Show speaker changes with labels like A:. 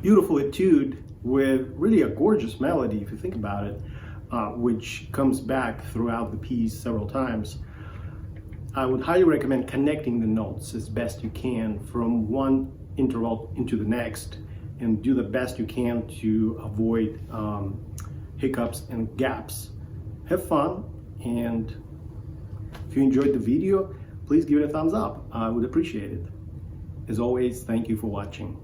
A: beautiful etude with really a gorgeous melody, if you think about it, which comes back throughout the piece several times. I would highly recommend connecting the notes as best you can from one interval into the next, and do the best you can to avoid hiccups and gaps. Have fun, and if you enjoyed the video, please give it a thumbs up. I would appreciate it. As always, thank you for watching.